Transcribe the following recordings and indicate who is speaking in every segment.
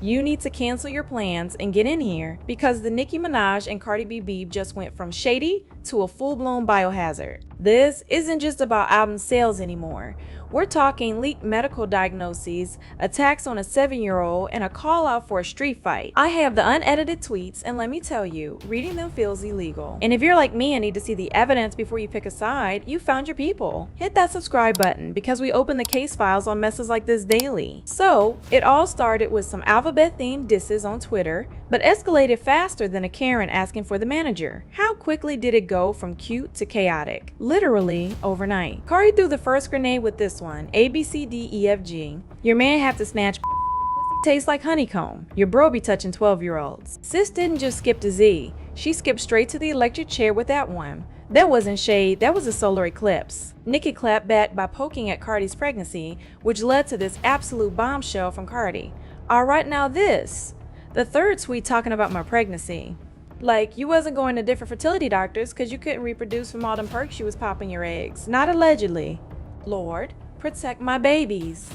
Speaker 1: You need to cancel your plans and get in here because the Nicki Minaj and Cardi B beef just went from shady to a full-blown biohazard. This isn't just about album sales anymore. We're talking leaked medical diagnoses, attacks on a 7-year-old, and a call out for a street fight. I have the unedited tweets, and let me tell you, reading them feels illegal. And if you're like me and need to see the evidence before you pick a side, you found your people. Hit that subscribe button because we open the case files on messes like this daily. So, it all started with some alphabet-themed disses on Twitter, but escalated faster than a Karen asking for the manager. How quickly did it go from cute to chaotic? Literally overnight. Cardi threw the first grenade with this one, ABCDEFG. Your man have to snatch tastes like honeycomb. Your bro be touching 12-year-olds. Sis didn't just skip to Z. She skipped straight to the electric chair with that one. That wasn't shade, that was a solar eclipse. Nicki clapped back by poking at Cardi's pregnancy, which led to this absolute bombshell from Cardi. Alright, now this. The third tweet talking about my pregnancy. Like, you wasn't going to different fertility doctors because you couldn't reproduce from all them perks you was popping your eggs. Not allegedly. Lord, protect my babies.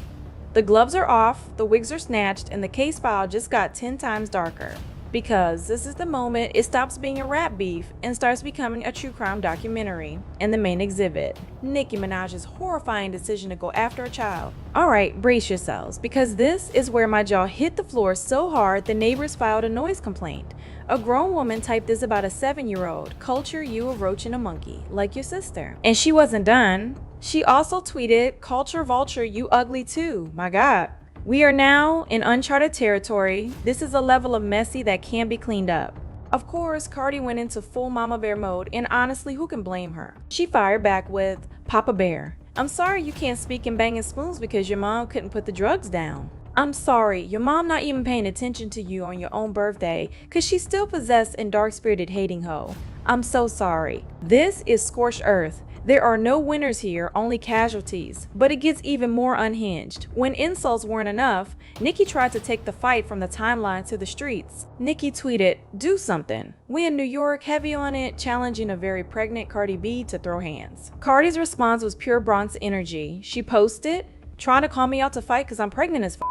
Speaker 1: The gloves are off, the wigs are snatched, and the case file just got 10 times darker. Because this is the moment it stops being a rap beef and starts becoming a true crime documentary. And the main exhibit, Nicki Minaj's horrifying decision to go after a child. Alright, brace yourselves, because this is where my jaw hit the floor so hard the neighbors filed a noise complaint. A grown woman typed this about a 7-year-old, Kulture, you a roach and a monkey, like your sister. And she wasn't done. She also tweeted, Kulture vulture, you ugly too, my god. We are now in uncharted territory. This is a level of messy that can't be cleaned up. Of course, Cardi went into full mama bear mode, and honestly, who can blame her? She fired back with, Papa Bear, I'm sorry you can't speak in banging spoons because your mom couldn't put the drugs down. I'm sorry, your mom not even paying attention to you on your own birthday because she's still possessed and dark-spirited hating hoe. I'm so sorry. This is scorched earth. There are no winners here, only casualties. But it gets even more unhinged. When insults weren't enough, Nicki tried to take the fight from the timeline to the streets. Nicki tweeted, do something. We in New York, heavy on it, challenging a very pregnant Cardi B to throw hands. Cardi's response was pure Bronx energy. She posted, trying to call me out to fight cause I'm pregnant as f***.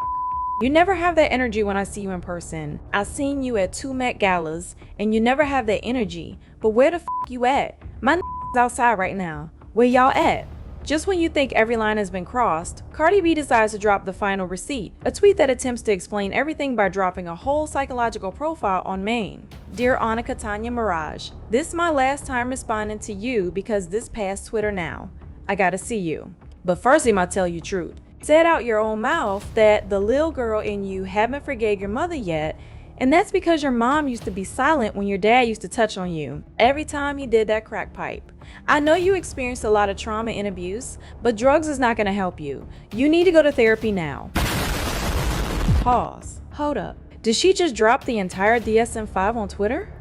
Speaker 1: You never have that energy when I see you in person. I seen you at 2 Met Galas, and you never have that energy. But where the f*** you at? My outside right now. Where y'all at? Just when you think every line has been crossed, Cardi B decides to drop the final receipt, a tweet that attempts to explain everything by dropping a whole psychological profile on Maine. Dear Annika Tanya Mirage, this is my last time responding to you because this past Twitter now. I gotta see you. But first I'ma tell you truth. Said out your own mouth that the lil girl in you haven't forgave your mother yet, and that's because your mom used to be silent when your dad used to touch on you every time he did that crack pipe. I know you experienced a lot of trauma and abuse, but drugs is not going to help you. You need to go to therapy now. Pause. Hold up. Did she just drop the entire DSM-5 on Twitter?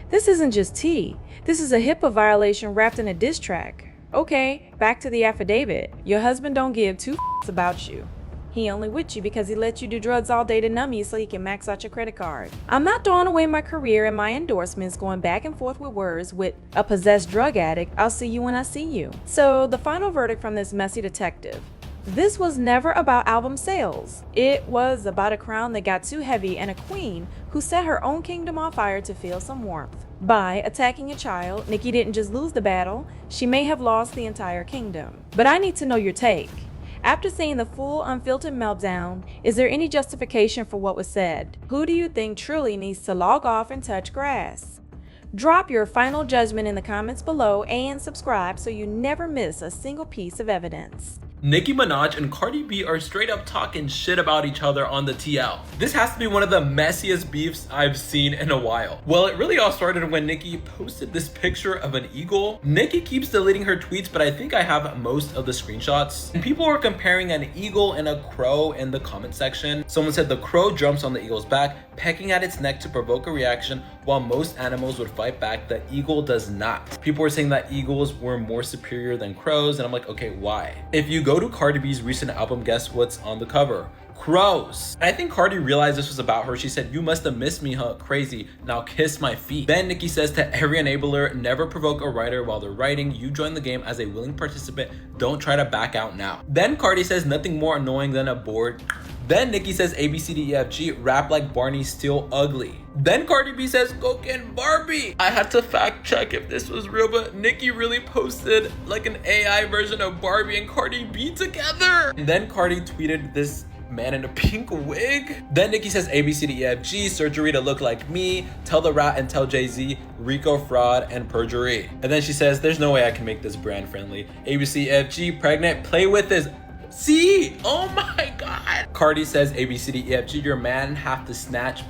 Speaker 1: This isn't just tea. This is a HIPAA violation wrapped in a diss track. Okay, back to the affidavit. Your husband don't give two f***s about you. He only with you because he let you do drugs all day to numb you so he can max out your credit card. I'm not throwing away my career and my endorsements going back and forth with words with a possessed drug addict. I'll see you when I see you. So the final verdict from this messy detective. This was never about album sales. It was about a crown that got too heavy and a queen who set her own kingdom on fire to feel some warmth. By attacking a child, Nicki didn't just lose the battle, she may have lost the entire kingdom. But I need to know your take. After seeing the full unfiltered meltdown, is there any justification for what was said? Who do you think truly needs to log off and touch grass? Drop your final judgment in the comments below and subscribe so you never miss a single piece of evidence.
Speaker 2: Nicki Minaj and Cardi B are straight up talking shit about each other on the TL. This has to be one of the messiest beefs I've seen in a while. Well, it really all started when Nicki posted this picture of an eagle. Nicki keeps deleting her tweets, but I think I have most of the screenshots. And people were comparing an eagle and a crow in the comment section. Someone said the crow jumps on the eagle's back, pecking at its neck to provoke a reaction, while most animals would fight back, the eagle does not. People were saying that eagles were more superior than crows, and I'm like, okay, why? If you go to Cardi B's recent album, guess what's on the cover? Crows. And I think Cardi realized this was about her. She said, you must have missed me, huh? Crazy. Now kiss my feet. Then Nicki says to every enabler, never provoke a writer while they're writing. You join the game as a willing participant. Don't try to back out now. Then Cardi says nothing more annoying than a bored Then Nicki says ABCDEFG, rap like Barney, still ugly. Then Cardi B says Coke and Barbie. I had to fact check if this was real, but Nicki really posted like an AI version of Barbie and Cardi B together. And then Cardi tweeted this man in a pink wig. Then Nicki says ABCDEFG, surgery to look like me, tell the rat and tell Jay-Z, Rico fraud and perjury. And then she says there's no way I can make this brand friendly. ABCDEFG, pregnant, play with this. See, oh my god. Cardi says ABCDEFG, your man have to snatch,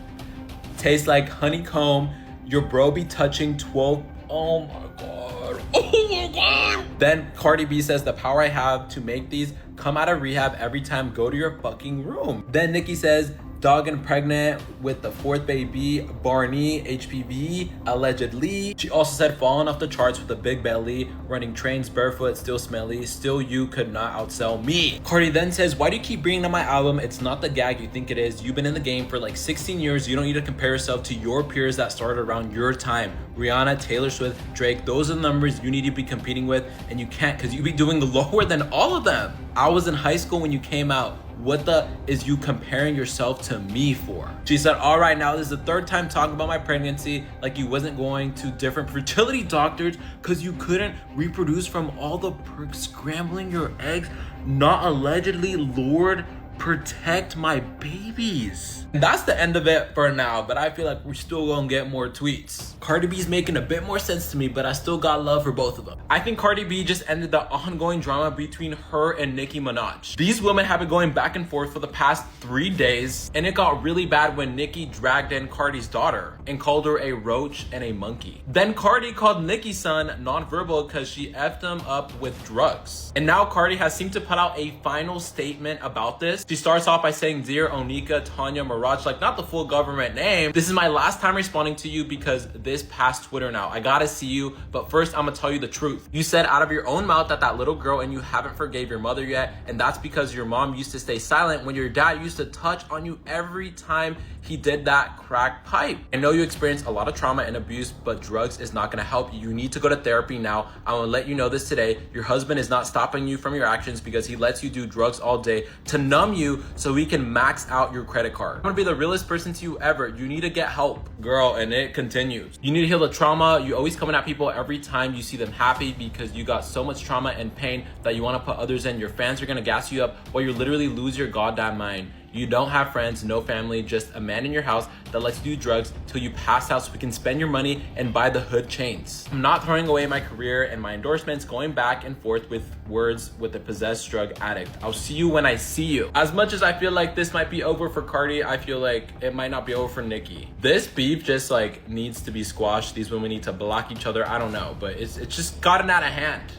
Speaker 2: tastes like honeycomb, your bro be touching 12. Oh my god, oh my god. Then Cardi B says the power I have to make these, come out of rehab every time, go to your fucking room. Then Nicki says dog and pregnant with the fourth baby, Barney, HPV, allegedly. She also said falling off the charts with a big belly, running trains barefoot, still smelly, still you could not outsell me. Cardi then says, why do you keep bringing up my album? It's not the gag you think it is. You've been in the game for like 16 years. You don't need to compare yourself to your peers that started around your time. Rihanna, Taylor Swift, Drake, those are the numbers you need to be competing with, and you can't because you be doing lower than all of them. I was in high school when you came out. What the is you comparing yourself to me for? She said, all right, now this is the third time talking about my pregnancy, like you wasn't going to different fertility doctors because you couldn't reproduce from all the perks, scrambling your eggs, not allegedly, Lord, protect my babies. And that's the end of it for now, but I feel like we're still gonna get more tweets. Cardi B's making a bit more sense to me, but I still got love for both of them. I think Cardi B just ended the ongoing drama between her and Nicki Minaj. These women have been going back and forth for the past 3 days, and it got really bad when Nicki dragged in Cardi's daughter and called her a roach and a monkey. Then Cardi called Nicki's son nonverbal because she effed him up with drugs. And now Cardi has seemed to put out a final statement about this. She starts off by saying, dear Onika, Tanya, Mirage, like not the full government name. This is my last time responding to you because this past Twitter now. I gotta see you, but first I'm gonna tell you the truth. You said out of your own mouth that little girl and you haven't forgave your mother yet, and that's because your mom used to stay silent when your dad used to touch on you every time he did that crack pipe. I know you experienced a lot of trauma and abuse, but drugs is not gonna help you. You need to go to therapy now. I wanna let you know this today. Your husband is not stopping you from your actions because he lets you do drugs all day to numb you so he can max out your credit card. I'm gonna be the realest person to you ever. You need to get help, girl, and it continues. You need to heal the trauma. You always coming at people every time you see them happy because you got so much trauma and pain that you wanna put others in. Your fans are gonna gas you up while you literally lose your goddamn mind. You don't have friends, no family, just a man in your house that lets you do drugs till you pass out so we can spend your money and buy the hood chains. I'm not throwing away my career and my endorsements, going back and forth with words with a possessed drug addict. I'll see you when I see you. As much as I feel like this might be over for Cardi, I feel like it might not be over for Nicki. This beef just like needs to be squashed. These women need to block each other. I don't know, but it's just gotten out of hand.